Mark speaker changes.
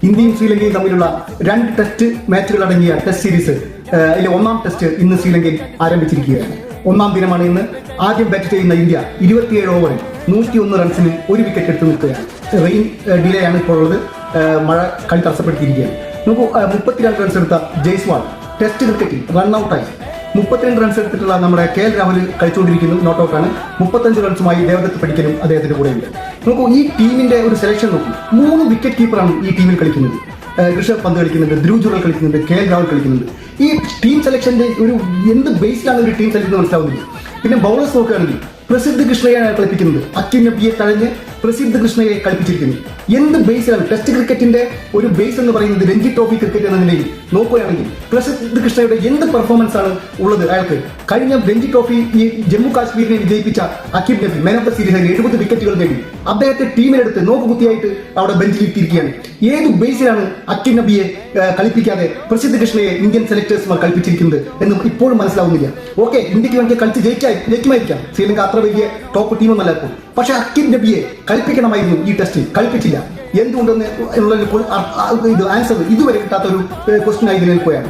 Speaker 1: ഇന്ത്യയും ശ്രീലങ്കയും തമ്മിലുള്ള 2 ടെസ്റ്റ് മാച്ചുകൾ അടങ്ങിയ ടെസ്റ്റ് സീരീസ് അതിലെ 1-ാം ടെസ്റ്റ് ഇന്ന് ശ്രീലങ്കയിൽ ആരംഭിച്ചിരിക്കുകയാണ്. 1-ാം ദിനമാണ് ഇന്ന്. ആദ്യം ബാറ്റ് ചെയ്യുന്ന ഇന്ത്യ 27 ഓവറിൽ 101 റൺസിന് 1 വിക്കറ്റ് എടുത്ത് നിൽക്കുകയാണ്. റെയിൻ ഡിലേ ആണ് ഇപ്പോൾ ഉള്ളത്. മഴ കളി തടസ്സപ്പെടുത്തിയിരിക്കുകയാണ്. നമുക്ക് 32 റൺസ് എടുത്ത ജയ്സ്വാൾ ടെസ്റ്റ് ക്രിക്കറ്റിൽ റൺ ഔട്ടായി. 32 റൺസ് എടുത്തിട്ടുള്ള നമ്മുടെ KL രാഹുൽ കളിച്ചുകൊണ്ടിരിക്കുന്നു, നോട്ട് ഔട്ടാണ്. 35 റൺസുമായി ദേവദത്ത് പടിക്കലും അദ്ദേഹത്തിന്റെ കൂടെയുണ്ട്. നോക്കൂ, ഈ ടീമിന്റെ ഒരു സെലക്ഷൻ നോക്കൂ. 3 വിക്കറ്റ് കീപ്പറാണ് ഈ ടീമിൽ കളിക്കുന്നത്. ഋഷഭ് പന്ത് കളിക്കുന്നുണ്ട്, ധ്രുവ് ജുറൽ കളിക്കുന്നുണ്ട്, KL രാഹുൽ കളിക്കുന്നുണ്ട്. ഈ ടീം സെലക്ഷന്റെ ഒരു എന്ത് ബേസിലാണ് ഒരു ടീം സെലക്ഷൻ മനസ്സിലാവുന്നത്. പിന്നെ ബൗളേഴ്സ് നോക്കുകയാണെങ്കിൽ പ്രസിദ്ധ് കൃഷ്ണയാണ് കളിപ്പിക്കുന്നത്. അക്കിം നബിയെ തഴഞ്ഞ് പ്രസിദ്ധ് കൃഷ്ണയെ കളിപ്പിച്ചിരിക്കുന്നു. എന്ത് ബേസിലാണ്? ടെസ്റ്റ് ക്രിക്കറ്റിന്റെ ഒരു ബേസ് എന്ന് പറയുന്നത് രഞ്ജി ട്രോഫി ക്രിക്കറ്റ് എന്ന നിലയിൽ നോക്കുകയാണെങ്കിൽ പ്രസിദ്ധ് കൃഷ്ണയുടെ എന്ത് പെർഫോമൻസ് ആണ് ഉള്ളത് അയാൾക്ക്? കഴിഞ്ഞ രഞ്ജി ട്രോഫി ഈ ജമ്മു കാശ്മീരിനെ വിജയിപ്പിച്ച അക്കിം നബി മാൻ ഓഫ് ദ സീരീസ് 70 വിക്കറ്റുകൾ നേടി അദ്ദേഹത്തെ ടീമിലെടുത്ത് നോക്കുകുത്തിയായിട്ട് അവിടെ ബെഞ്ചിലിട്ടിരിക്കുകയാണ്. ഏത് ബേസിലാണ് അക്കിം നബിയെ കളിപ്പിക്കാതെ പ്രസിദ്ധ് കൃഷ്ണയെ ഇന്ത്യൻ സെലക്ടേഴ്സ്മാർ കളിപ്പിച്ചിരിക്കുന്നത് എന്ന് ഇപ്പോഴും മനസ്സിലാവുന്നില്ല. ഓക്കെ, ഇന്ത്യക്ക് വേണ്ടി കളിച്ച് ജയിക്കുമായിരിക്കാം. ശ്രീലങ്ക അത്ര വലിയ ടോപ്പ് ടീമൊന്നല്ല ഇപ്പോൾ. പക്ഷെ അക്കിം നബിയെ കളിപ്പിക്കണമായിരുന്നു. ഈ ടെസ്റ്റിൽ കളിപ്പിച്ചില്ല. എന്തുകൊണ്ടെന്ന് ആൻസർ ഇതുവരെ കിട്ടാത്ത ഒരു ക്വസ്റ്റ്യൻ ആയി നിൽക്കുകയാണ്.